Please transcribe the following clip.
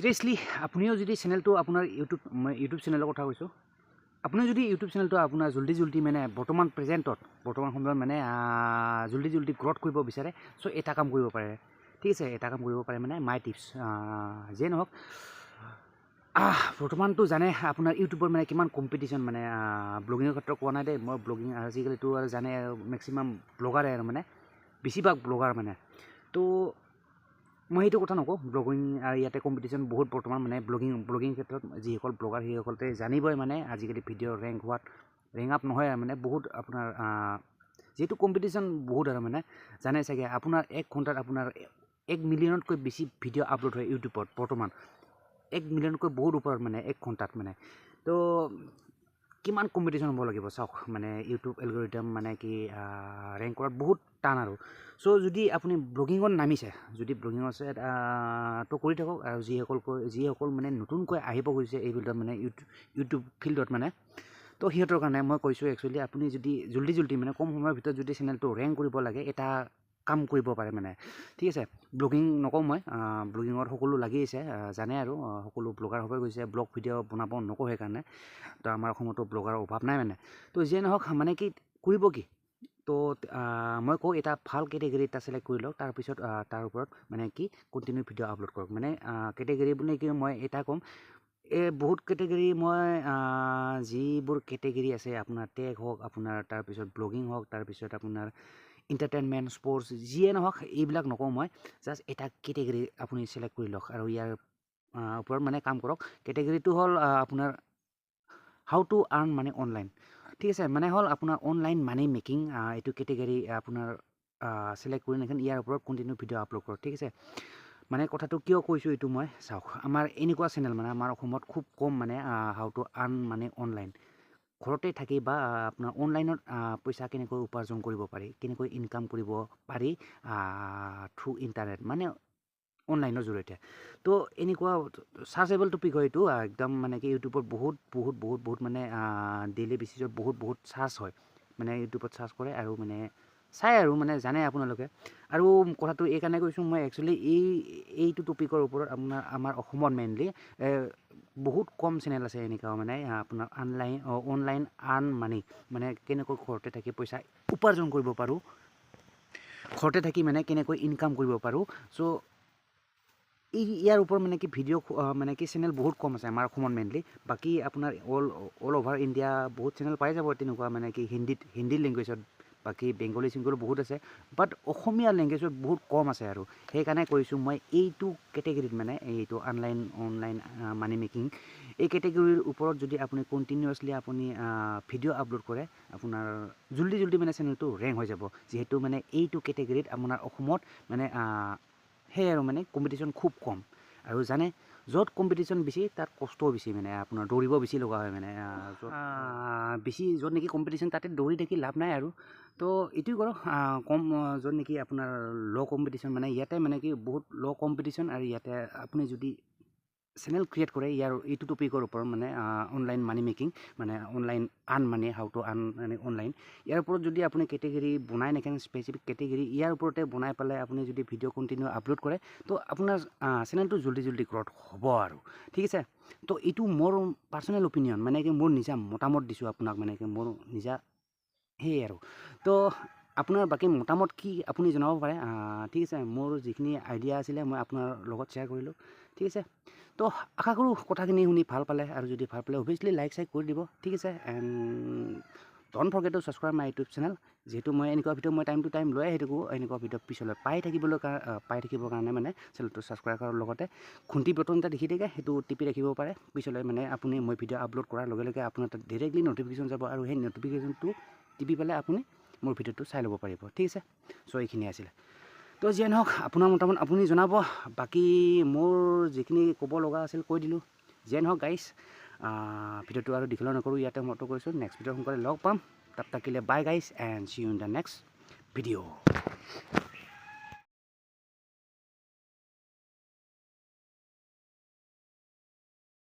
সিৰিয়াসলি আপুনিও যদি চেনেলটো আপোনাৰ ইউটিউব চেনেলৰ কথা কৈছোঁ, আপুনি যদি ইউটিউব চেনেলটো আপোনাৰ জল্দি মানে বৰ্তমান সময়ত মানে জল্দি গ্ৰথ কৰিব বিচাৰে, চ' এটা কাম কৰিব পাৰে, ঠিক আছে। এটা কাম কৰিব পাৰে মানে মাই টিপছ যিয়ে নহওক। বৰ্তমানটো জানে আপোনাৰ ইউটিউবৰ মানে কিমান কম্পিটিশ্যন, মানে ব্লগিঙৰ ক্ষেত্ৰত কোৱা নাই দেই, মই ব্লগিং আজিকালিতো আৰু জানে মেক্সিমাম ব্লগাৰে আৰু মানে বেছিভাগ ব্লগাৰ মানে। তো মই সেইটো কথা নকওঁ, ব্লগিং আৰু ইয়াতে কম্পিটিশ্যন বহুত বৰ্তমান মানে ব্লগিং ক্ষেত্ৰত যিসকল ব্লগাৰ সেইসকলে জানিবই মানে আজিকালি ভিডিঅ' ৰেংক আপ নহয় আৰু মানে বহুত আপোনাৰ যিহেতু কম্পিটিশ্যন বহুত আৰু মানে জানে চাগে। আপোনাৰ 1 ঘণ্টাত আপোনাৰ 1 মিলিয়নতকৈ বেছি ভিডিঅ' আপলোড হয় ইউটিউবত বৰ্তমান, 1 মিলিয়নতকৈ বহুত ওপৰত মানে 1 ঘণ্টাত মানে। তো কিমান কম্পিটিশ্যন হ'ব লাগিব চাওক, মানে ইউটিউব এলগৰিদম মানে কি ৰেংক কৰাত বহুত টান আৰু। চ' যদি আপুনি ব্লগিঙত নামিছে, যদি ব্লগিঙত আছে তো কৰি থাকক। আৰু যিসকল মানে নতুনকৈ আহিব খুজিছে এই ফিল্ডত মানে ইউটিউব ফিল্ডত মানে, তো সিহঁতৰ কাৰণে মই কৈছোঁ একচুৱেলি আপুনি যদি জল্দি মানে কম সময়ৰ ভিতৰত যদি চেনেলটো ৰেংক কৰিব লাগে, এটা কাম কৰিব পাৰে মানে, ঠিক আছে। ব্লগিং নকওঁ মই, ব্লগিঙত সকলো লাগি আছে জানে আৰু সকলো ব্লগাৰ হৈ গৈছে, ব্লগ ভিডিঅ' বনাব নকওঁ সেইকাৰণে। তো আমাৰ অসমতো ব্লগাৰৰ অভাৱ নাই মানে। তো যিয়ে নহওক মানে কি কৰিব কি, তো মই কওঁ এটা ভাল কেটেগৰী এটা চিলেক্ট কৰি লওক, তাৰপিছত তাৰ ওপৰত মানে কি কণ্টিনিউ ভিডিঅ' আপলোড কৰক। মানে কেটেগৰী বুলি কি মই এটা ক'ম, বহুত কেটেগৰী মই যিবোৰ কেটেগৰী আছে আপোনাৰ টেক হওক, আপোনাৰ তাৰপিছত ব্লগিং হওক, তাৰপিছত আপোনাৰ এণ্টাৰটেইনমেণ্ট, স্পৰ্টছ, যিয়ে নহওক এইবিলাক নকওঁ মই, জাষ্ট এটা কেটেগৰী আপুনি চিলেক্ট কৰি লওক আৰু ইয়াৰ ওপৰত মানে কাম কৰক। কেটেগৰীটো হ'ল আপোনাৰ how to earn money online, ঠিক আছে। মানে হ'ল আপোনাৰ অনলাইন মানি মেকিং, এইটো কেটেগৰী আপোনাৰ চিলেক্ট কৰি নাখান ইয়াৰ ওপৰত কণ্টিনিউ ভিডিঅ' আপলোড কৰক, ঠিক আছে। মানে কথাটো কিয় কৈছোঁ এইটো মই চাওক, আমাৰ এনেকুৱা চেনেল মানে আমাৰ অসমত খুব কম মানে হাউ টু আৰ্ণ মানে অনলাইন, ঘৰতে থাকি বা আপোনাৰ অনলাইনত পইচা কেনেকৈ উপাৰ্জন কৰিব পাৰি, কেনেকৈ ইনকাম কৰিব পাৰি থ্ৰু ইণ্টাৰনেট, মানে অনলাইনৰ জৰিয়তে। তো এনেকুৱা চাৰ্চেবল টপিক হয় এইটো একদম, মানে কি ইউটিউবত বহুত মানে ডেইলি বেচিছত বহুত চাৰ্চ হয় মানে। ইউটিউবত চাৰ্চ কৰে আৰু মানে চাই আৰু মানে জানে আপোনালোকে। আৰু কথাটো এইকাৰণে কৈছোঁ মই একচুৱেলি এইটো টপিকৰ ওপৰত আমাৰ অসমত মেইনলি বহুত কম চেনেল আছে এনেকুৱা মানে আপোনাৰ অনলাইন আৰ্ণ মানি, মানে কেনেকৈ ঘৰতে থাকি পইচা উপাৰ্জন কৰিব পাৰোঁ, ঘৰতে থাকি মানে কেনেকৈ ইনকাম কৰিব পাৰোঁ। চ' ইয়াৰ ওপৰত মানে কি ভিডিঅ' মানে কি চেনেল বহুত কম আছে আমাৰ অসমত মেইনলি। বাকী আপোনাৰ অল অভাৰ ইণ্ডিয়া বহুত চেনেল পাই যাব তেনেকুৱা, মানে কি হিন্দী লেংগুৱেজত, বাকী বেংগলী চেংগলী বহুত আছে, বাট অসমীয়া লেংগুৱেজত বহুত কম আছে আৰু। সেইকাৰণে কৈছোঁ মই এইটো কেটেগৰীত মানে এইটো অনলাইন মানি মেকিং, এই কেটেগৰীৰ ওপৰত যদি আপুনি কণ্টিনিউৱাছলি আপুনি ভিডিঅ' আপলোড কৰে, আপোনাৰ জল্দি মানে চেনেলটো ৰেংক হৈ যাব। যিহেতু মানে এইটো কেটেগৰীত আপোনাৰ অসমত মানে সেয়াই আৰু মানে কম্পিটিশ্যন খুব কম। আৰু জানে য'ত কম্পিটিশ্যন বেছি তাত কষ্টও বেছি, মানে আপোনাৰ দৌৰিব বেছি লগা হয় মানে, য'ত নেকি কম্পিটিশ্যন তাতে দৌৰি থাকি লাভ নাই আৰু। তো এইটোৱে কৰক, য'ত নেকি আপোনাৰ ল' কম্পিটিশ্যন, মানে ইয়াতে মানে কি বহুত ল' কম্পিটিশ্যন, আৰু ইয়াতে আপুনি যদি চেনেল ক্ৰিয়েট কৰে এইটো টপিকৰ ওপৰত মানে অনলাইন মানি মেকিং, মানে online earn money, how to earn মানে অনলাইন, ইয়াৰ ওপৰত যদি আপুনি কেটেগৰী বনাই নাখান, স্পেচিফিক কেটেগৰী ইয়াৰ ওপৰতে বনাই পেলাই আপুনি যদি ভিডিঅ' কণ্টিনিউ আপলোড কৰে, তো আপোনাৰ চেনেলটো জল্দি গ্ৰথ হ'ব আৰু, ঠিক আছে। তো এইটো মোৰ পাৰ্চনেল অপিনিয়ন, মানে কি মোৰ নিজা মতামত দিছোঁ আপোনাক, মানে কি মোৰ নিজা সেয়ে আৰু। তো আপোনাৰ বাকী মতামত কি আপুনি জনাব পাৰে, ঠিক আছে। মোৰ যিখিনি আইডিয়া আছিলে মই আপোনাৰ লগত শ্বেয়াৰ কৰিলোঁ, ঠিক আছে। তো আশা কৰোঁ কথাখিনি শুনি ভাল পালে, আৰু যদি ভাল পালে অভিয়াছলি লাইক কৰি দিব, ঠিক আছে। And don't forget two subscribe my YouTube channel. যিহেতু মই এনেকুৱা ভিডিঅ' মই টাইম টু টাইম লৈ আহি থাকোঁ, এনেকুৱা ভিডিঅ' পিছলৈ পাই থাকিবৰ কাৰণে মানে চেনেলটো ছাবস্ক্ৰাইব কৰাৰ লগতে ঘণ্টি বটন এটা দেখি থাকে, সেইটো টিপি ৰাখিব পাৰে। পিছলৈ মানে মই ভিডিঅ' আপলোড কৰাৰ লগে লগে আপোনাৰ তাত ডাইৰেক্টলি নটিফিকেশ্যন যাব, আৰু সেই নটিফিকেশ্যনটো টিপি পেলাই আপুনি মোৰ ভিডিঅ'টো চাই ল'ব পাৰিব, ঠিক আছে। চ' এইখিনি আছিলে। তো যিয়ে নহওক আপোনাৰ মতামত আপুনি জনাব। বাকী মোৰ যিখিনি ক'ব লগা আছিল কৈ দিলোঁ। যিয়ে নহওক গাইজ, ভিডিঅ'টো আৰু দীঘল নকৰোঁ, ইয়াতে মতো কৰিছোঁ। নেক্সট ভিডিঅ' সোনকালে লগ পাম। তাত থাকিলে bye guys, and see you in the next video'.